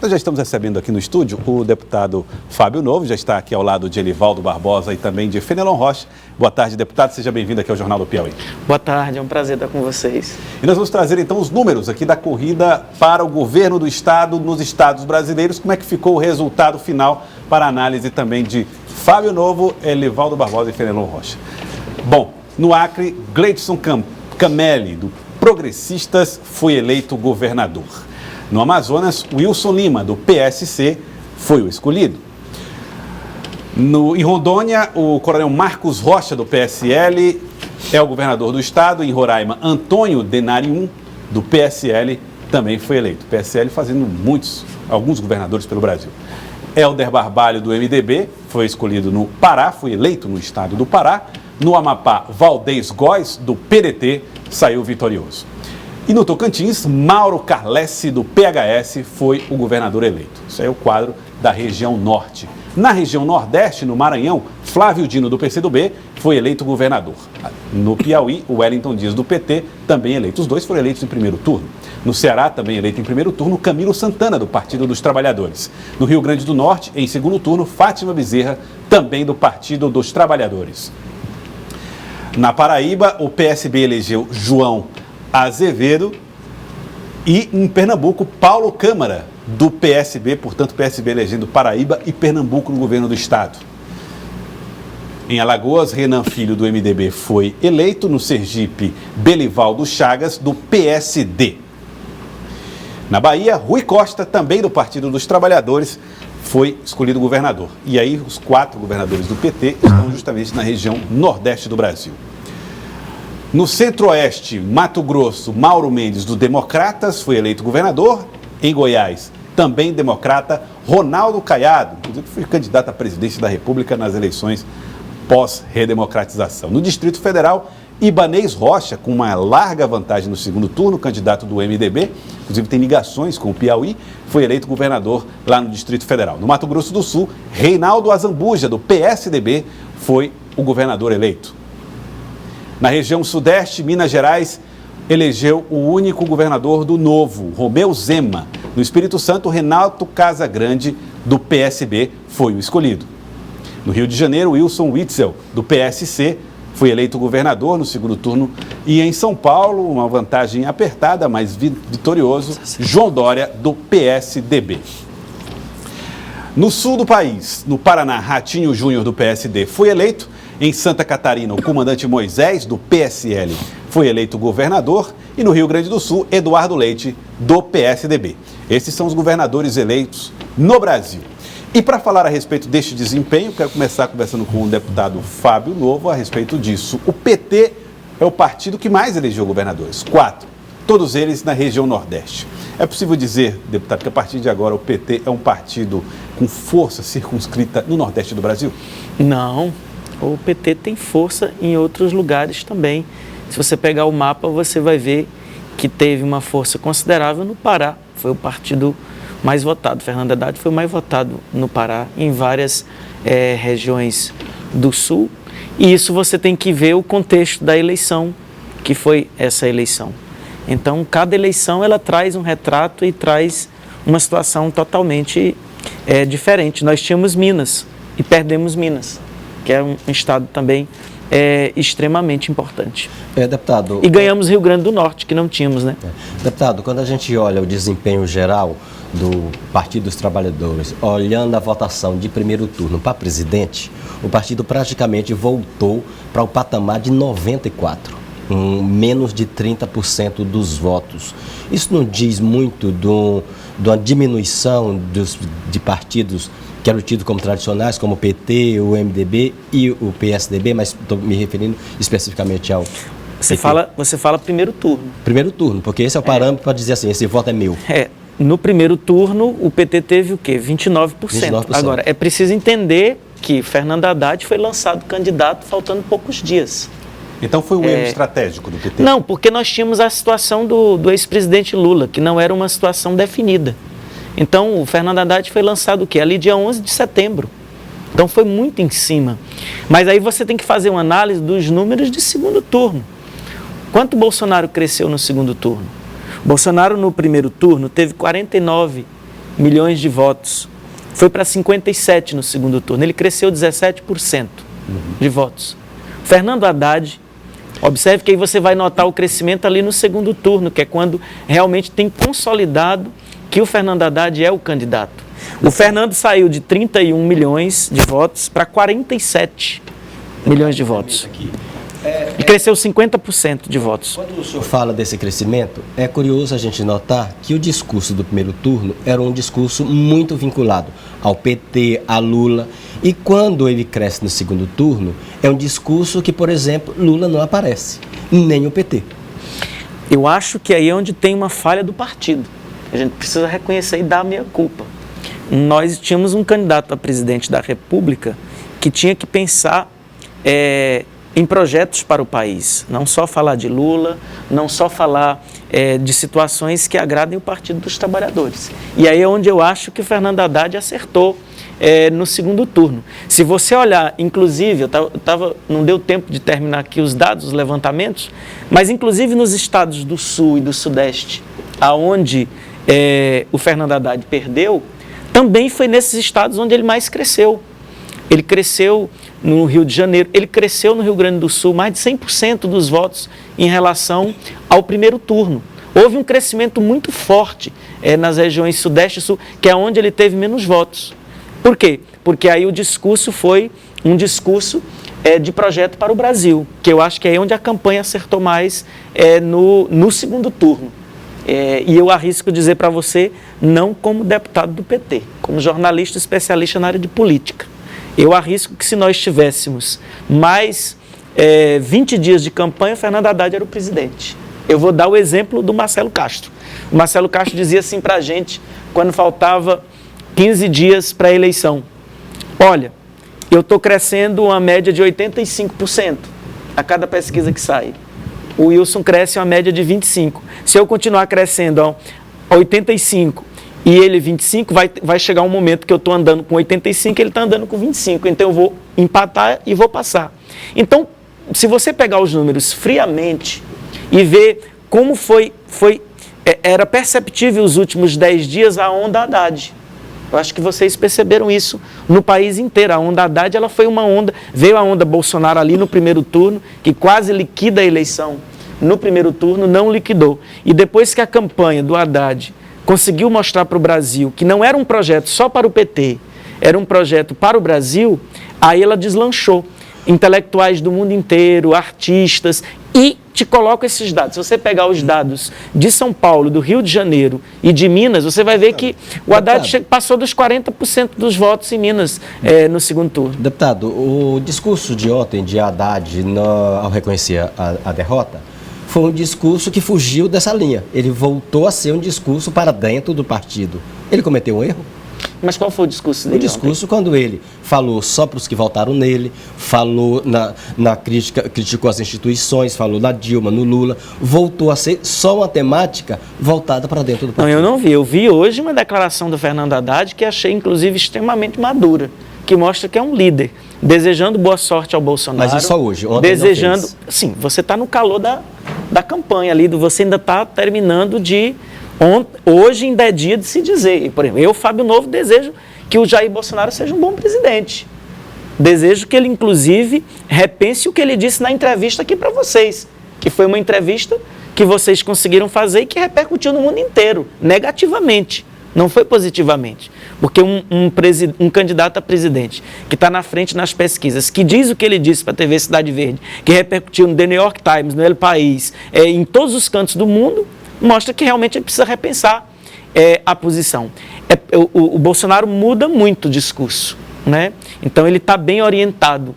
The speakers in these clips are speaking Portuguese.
Nós já estamos recebendo aqui no estúdio o deputado Fábio Novo, já está aqui ao lado de Elivaldo Barbosa e também de Fenelon Rocha. Boa tarde, deputado, seja bem-vindo aqui ao Jornal do Piauí. Boa tarde, é um prazer estar com vocês. E nós vamos trazer então os números aqui da corrida para o governo do estado nos estados brasileiros. Como é que ficou o resultado final para a análise também de Fábio Novo, Elivaldo Barbosa e Fenelon Rocha. Bom, no Acre, Gleidson Camelli, do Progressistas, foi eleito governador. No Amazonas, Wilson Lima, do PSC, foi o escolhido. Em Rondônia, o coronel Marcos Rocha, do PSL, é o governador do estado. Em Roraima, Antônio Denarium, do PSL, também foi eleito. O PSL fazendo alguns governadores pelo Brasil. Hélder Barbalho, do MDB, foi escolhido no Pará, foi eleito no estado do Pará. No Amapá, Valdez Góes, do PDT, saiu vitorioso. E no Tocantins, Mauro Carlesse, do PHS, foi o governador eleito. Isso aí é o quadro da região norte. Na região nordeste, no Maranhão, Flávio Dino, do PCdoB, foi eleito governador. No Piauí, o Wellington Dias, do PT, também eleito. Os dois foram eleitos em primeiro turno. No Ceará, também eleito em primeiro turno, Camilo Santana, do Partido dos Trabalhadores. No Rio Grande do Norte, em segundo turno, Fátima Bezerra, também do Partido dos Trabalhadores. Na Paraíba, o PSB elegeu João Azevedo e em Pernambuco, Paulo Câmara, do PSB, portanto, PSB elegendo Paraíba e Pernambuco no governo do estado. Em Alagoas, Renan Filho, do MDB, foi eleito. No Sergipe, Belivaldo Chagas, do PSD. Na Bahia, Rui Costa, também do Partido dos Trabalhadores, foi escolhido governador. E aí, os 4 governadores do PT estão justamente na região nordeste do Brasil. No Centro-Oeste, Mato Grosso, Mauro Mendes, do Democratas, foi eleito governador. Em Goiás, também democrata, Ronaldo Caiado, inclusive foi candidato à presidência da República nas eleições pós-redemocratização. No Distrito Federal, Ibanez Rocha, com uma larga vantagem no segundo turno, candidato do MDB, inclusive tem ligações com o Piauí, foi eleito governador lá no Distrito Federal. No Mato Grosso do Sul, Reinaldo Azambuja, do PSDB, foi o governador eleito. Na região Sudeste, Minas Gerais, elegeu o único governador do Novo, Romeu Zema. No Espírito Santo, Renato Casagrande, do PSB, foi o escolhido. No Rio de Janeiro, Wilson Witzel, do PSC, foi eleito governador no segundo turno. E em São Paulo, uma vantagem apertada, mas vitorioso, João Dória, do PSDB. No sul do país, no Paraná, Ratinho Júnior, do PSD, foi eleito. Em Santa Catarina, o comandante Moisés, do PSL, foi eleito governador. E no Rio Grande do Sul, Eduardo Leite, do PSDB. Esses são os governadores eleitos no Brasil. E para falar a respeito deste desempenho, quero começar conversando com o deputado Fábio Novo a respeito disso. O PT é o partido que mais elegeu governadores, 4, todos eles na região Nordeste. É possível dizer, deputado, que a partir de agora o PT é um partido com força circunscrita no Nordeste do Brasil? Não, o PT tem força em outros lugares também. Se você pegar o mapa, você vai ver que teve uma força considerável no Pará. Foi o partido mais votado. Fernando Haddad foi o mais votado no Pará, em várias regiões do Sul. E isso você tem que ver o contexto da eleição, que foi essa eleição. Então, cada eleição ela traz um retrato e traz uma situação totalmente diferente. Nós tínhamos Minas e perdemos Minas, que é um estado também extremamente importante. Deputado... E ganhamos Rio Grande do Norte, que não tínhamos, né? Deputado, quando a gente olha o desempenho geral do Partido dos Trabalhadores, olhando a votação de primeiro turno para presidente, o partido praticamente voltou para o patamar de 94, menos de 30% dos votos. Isso não diz muito de uma diminuição de partidos que eram tidos como tradicionais, como o PT, o MDB e o PSDB, mas estou me referindo especificamente ao PT. Você fala primeiro turno. Primeiro turno, porque esse é o parâmetro para dizer assim, esse voto é meu. No primeiro turno, o PT teve o quê? 29%. 29%. Agora, é preciso entender que Fernando Haddad foi lançado candidato faltando poucos dias. Então foi um erro estratégico do PT? Não, porque nós tínhamos a situação do ex-presidente Lula, que não era uma situação definida. Então, o Fernando Haddad foi lançado o quê? Ali dia 11 de setembro. Então, foi muito em cima. Mas aí você tem que fazer uma análise dos números de segundo turno. Quanto Bolsonaro cresceu no segundo turno? Bolsonaro, no primeiro turno, teve 49 milhões de votos. Foi para 57 no segundo turno. Ele cresceu 17% de votos. Fernando Haddad, observe que aí você vai notar o crescimento ali no segundo turno, que é quando realmente tem consolidado que o Fernando Haddad é o candidato. O Fernando saiu de 31 milhões de votos para 47 milhões de votos. E cresceu 50% de votos. Quando o senhor fala desse crescimento, é curioso a gente notar que o discurso do primeiro turno era um discurso muito vinculado ao PT, a Lula. E quando ele cresce no segundo turno, é um discurso que, por exemplo, Lula não aparece, nem o PT. Eu acho que aí é onde tem uma falha do partido. A gente precisa reconhecer e dar a meia culpa. Nós tínhamos um candidato a presidente da República que tinha que pensar em projetos para o país, não só falar de Lula, não só falar de situações que agradem o Partido dos Trabalhadores. E aí é onde eu acho que o Fernando Haddad acertou no segundo turno. Se você olhar, inclusive, não deu tempo de terminar aqui os dados, os levantamentos, mas inclusive nos estados do Sul e do Sudeste, aonde o Fernando Haddad perdeu, também foi nesses estados onde ele mais cresceu. Ele cresceu no Rio de Janeiro, ele cresceu no Rio Grande do Sul, mais de 100% dos votos em relação ao primeiro turno. Houve um crescimento muito forte nas regiões Sudeste e Sul, que é onde ele teve menos votos. Por quê? Porque aí o discurso foi um discurso de projeto para o Brasil, que eu acho que é aí onde a campanha acertou mais no segundo turno. E eu arrisco dizer para você, não como deputado do PT, como jornalista especialista na área de política. Eu arrisco que se nós tivéssemos mais 20 dias de campanha, Fernando Haddad era o presidente. Eu vou dar o exemplo do Marcelo Castro. O Marcelo Castro dizia assim para a gente, quando faltava 15 dias para a eleição: olha, eu estou crescendo uma média de 85% a cada pesquisa que sai. O Wilson cresce uma média de 25%. Se eu continuar crescendo a 85% e ele 25%, vai chegar um momento que eu estou andando com 85%, ele está andando com 25%. Então eu vou empatar e vou passar. Então, se você pegar os números friamente e ver como era perceptível os últimos 10 dias a onda Haddad. Eu acho que vocês perceberam isso no país inteiro. A onda Haddad, ela foi uma onda, veio a onda Bolsonaro ali no primeiro turno, que quase liquida a eleição. No primeiro turno, não liquidou. E depois que a campanha do Haddad conseguiu mostrar para o Brasil que não era um projeto só para o PT, era um projeto para o Brasil, aí ela deslanchou. Intelectuais do mundo inteiro, artistas, e te coloco esses dados. Se você pegar os dados de São Paulo, do Rio de Janeiro e de Minas, você vai ver que o Haddad passou dos 40% dos votos em Minas no segundo turno. Deputado, o discurso de ontem de Haddad, ao reconhecer a derrota, foi um discurso que fugiu dessa linha. Ele voltou a ser um discurso para dentro do partido. Ele cometeu um erro? Mas qual foi o discurso dele? O discurso ontem? Quando ele falou só para os que votaram nele, falou na crítica, criticou as instituições, falou na Dilma, no Lula, voltou a ser só uma temática voltada para dentro do partido. Não, eu não vi. Eu vi hoje uma declaração do Fernando Haddad que achei, inclusive, extremamente madura, que mostra que é um líder, desejando boa sorte ao Bolsonaro. Mas isso só hoje, ontem desejando, não fez. Sim, você está no calor da campanha ali, você ainda está terminando de... Hoje ainda é dia de se dizer. Por exemplo, eu, Fábio Novo, desejo que o Jair Bolsonaro seja um bom presidente. Desejo que ele, inclusive, repense o que ele disse na entrevista aqui para vocês, que foi uma entrevista que vocês conseguiram fazer e que repercutiu no mundo inteiro, negativamente, não foi positivamente. Porque um candidato a presidente que está na frente nas pesquisas, que diz o que ele disse para a TV Cidade Verde, que repercutiu no The New York Times, no El País, em todos os cantos do mundo, mostra que realmente ele precisa repensar a posição. O Bolsonaro muda muito o discurso, né? Então ele está bem orientado.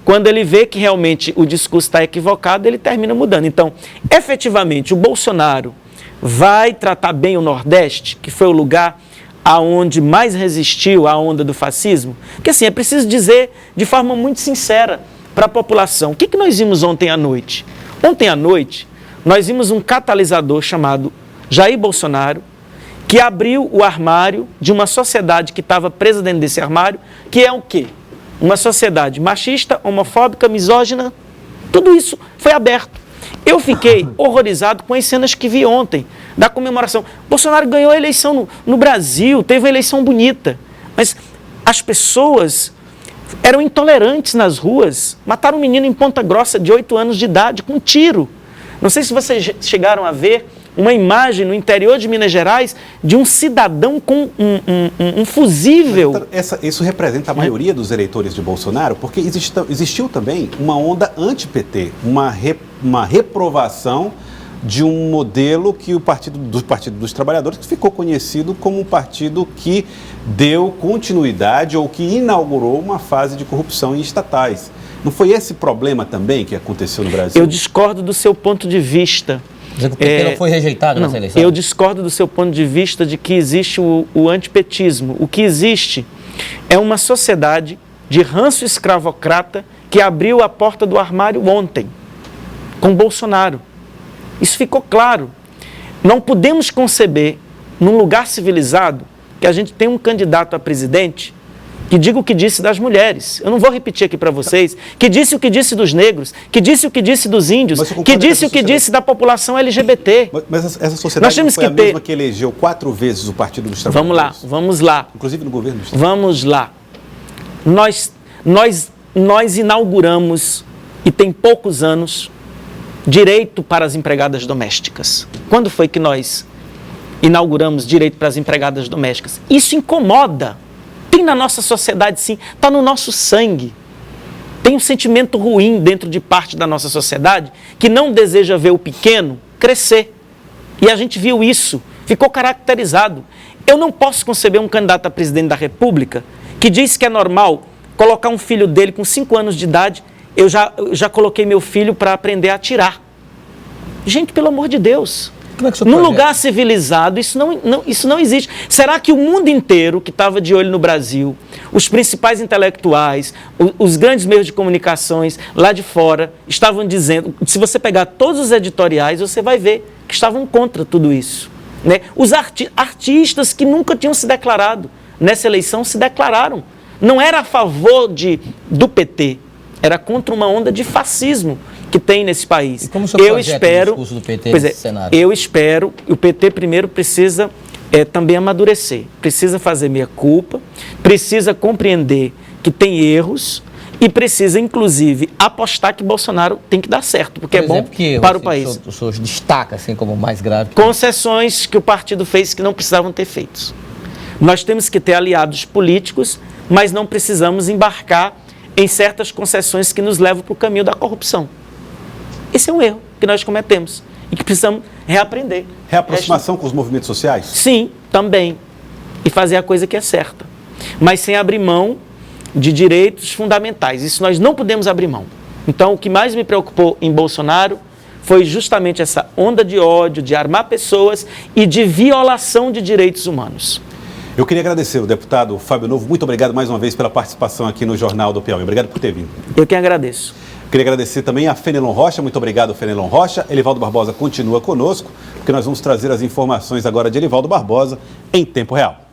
Quando ele vê que realmente o discurso está equivocado, ele termina mudando. Então, efetivamente, o Bolsonaro vai tratar bem o Nordeste, que foi o lugar aonde mais resistiu à onda do fascismo? Porque assim, é preciso dizer de forma muito sincera para a população. O que nós vimos ontem à noite? Ontem à noite, nós vimos um catalisador chamado Jair Bolsonaro, que abriu o armário de uma sociedade que estava presa dentro desse armário, que é o quê? Uma sociedade machista, homofóbica, misógina, tudo isso foi aberto. Eu fiquei horrorizado com as cenas que vi ontem, da comemoração. Bolsonaro ganhou a eleição no Brasil, teve uma eleição bonita, mas as pessoas eram intolerantes nas ruas, mataram um menino em Ponta Grossa de 8 anos de idade com um tiro. Não sei se vocês chegaram a ver uma imagem no interior de Minas Gerais de um cidadão com um fusível. Isso representa a maioria dos eleitores de Bolsonaro, porque existiu também uma onda anti-PT, uma reprovação de um modelo que o Partido dos Trabalhadores, que ficou conhecido como um partido que deu continuidade ou que inaugurou uma fase de corrupção em estatais. Não foi esse problema também que aconteceu no Brasil? Eu discordo do seu ponto de vista. Dizer que o PT não foi rejeitado nessa eleição? Eu discordo do seu ponto de vista de que existe o antipetismo. O que existe é uma sociedade de ranço escravocrata que abriu a porta do armário ontem, com Bolsonaro. Isso ficou claro. Não podemos conceber, num lugar civilizado, que a gente tem um candidato a presidente que diga o que disse das mulheres. Eu não vou repetir aqui para vocês, que disse o que disse dos negros, que disse o que disse dos índios, que disse o que disse da população LGBT. Mas essa sociedade não foi a mesma que elegeu 4 vezes o Partido dos Trabalhadores? Vamos lá. Inclusive no governo do Estado. Vamos lá. Nós inauguramos, e tem poucos anos, direito para as empregadas domésticas. Quando foi que nós inauguramos direito para as empregadas domésticas? Isso incomoda. Tem na nossa sociedade, sim, está no nosso sangue. Tem um sentimento ruim dentro de parte da nossa sociedade que não deseja ver o pequeno crescer. E a gente viu isso, ficou caracterizado. Eu não posso conceber um candidato a presidente da República que diz que é normal colocar um filho dele com 5 anos de idade. Eu já coloquei meu filho para aprender a atirar. Gente, pelo amor de Deus. Num lugar civilizado, isso não existe. Será que o mundo inteiro que estava de olho no Brasil, os principais intelectuais, os grandes meios de comunicações lá de fora, estavam dizendo, se você pegar todos os editoriais, você vai ver que estavam contra tudo isso. Né? Os artistas que nunca tinham se declarado nessa eleição se declararam. Não era a favor do PT, era contra uma onda de fascismo que tem nesse país. E como o senhor projeta o discurso do PT nesse cenário? Eu espero, o PT primeiro precisa também amadurecer, precisa fazer meia-culpa, precisa compreender que tem erros e precisa, inclusive, apostar que Bolsonaro tem que dar certo, porque é bom para o país. O senhor destaca assim como mais grave? Concessões que o partido fez que não precisavam ter feito. Nós temos que ter aliados políticos, mas não precisamos embarcar em certas concessões que nos levam para o caminho da corrupção. Esse é um erro que nós cometemos e que precisamos reaprender. Reaproximação com os movimentos sociais? Sim, também. E fazer a coisa que é certa. Mas sem abrir mão de direitos fundamentais. Isso nós não podemos abrir mão. Então, o que mais me preocupou em Bolsonaro foi justamente essa onda de ódio, de armar pessoas e de violação de direitos humanos. Eu queria agradecer o deputado Fábio Novo. Muito obrigado mais uma vez pela participação aqui no Jornal do Piauí. Obrigado por ter vindo. Eu que agradeço. Queria agradecer também a Fenelon Rocha. Muito obrigado, Fenelon Rocha. Elivaldo Barbosa continua conosco, porque nós vamos trazer as informações agora de Elivaldo Barbosa em tempo real.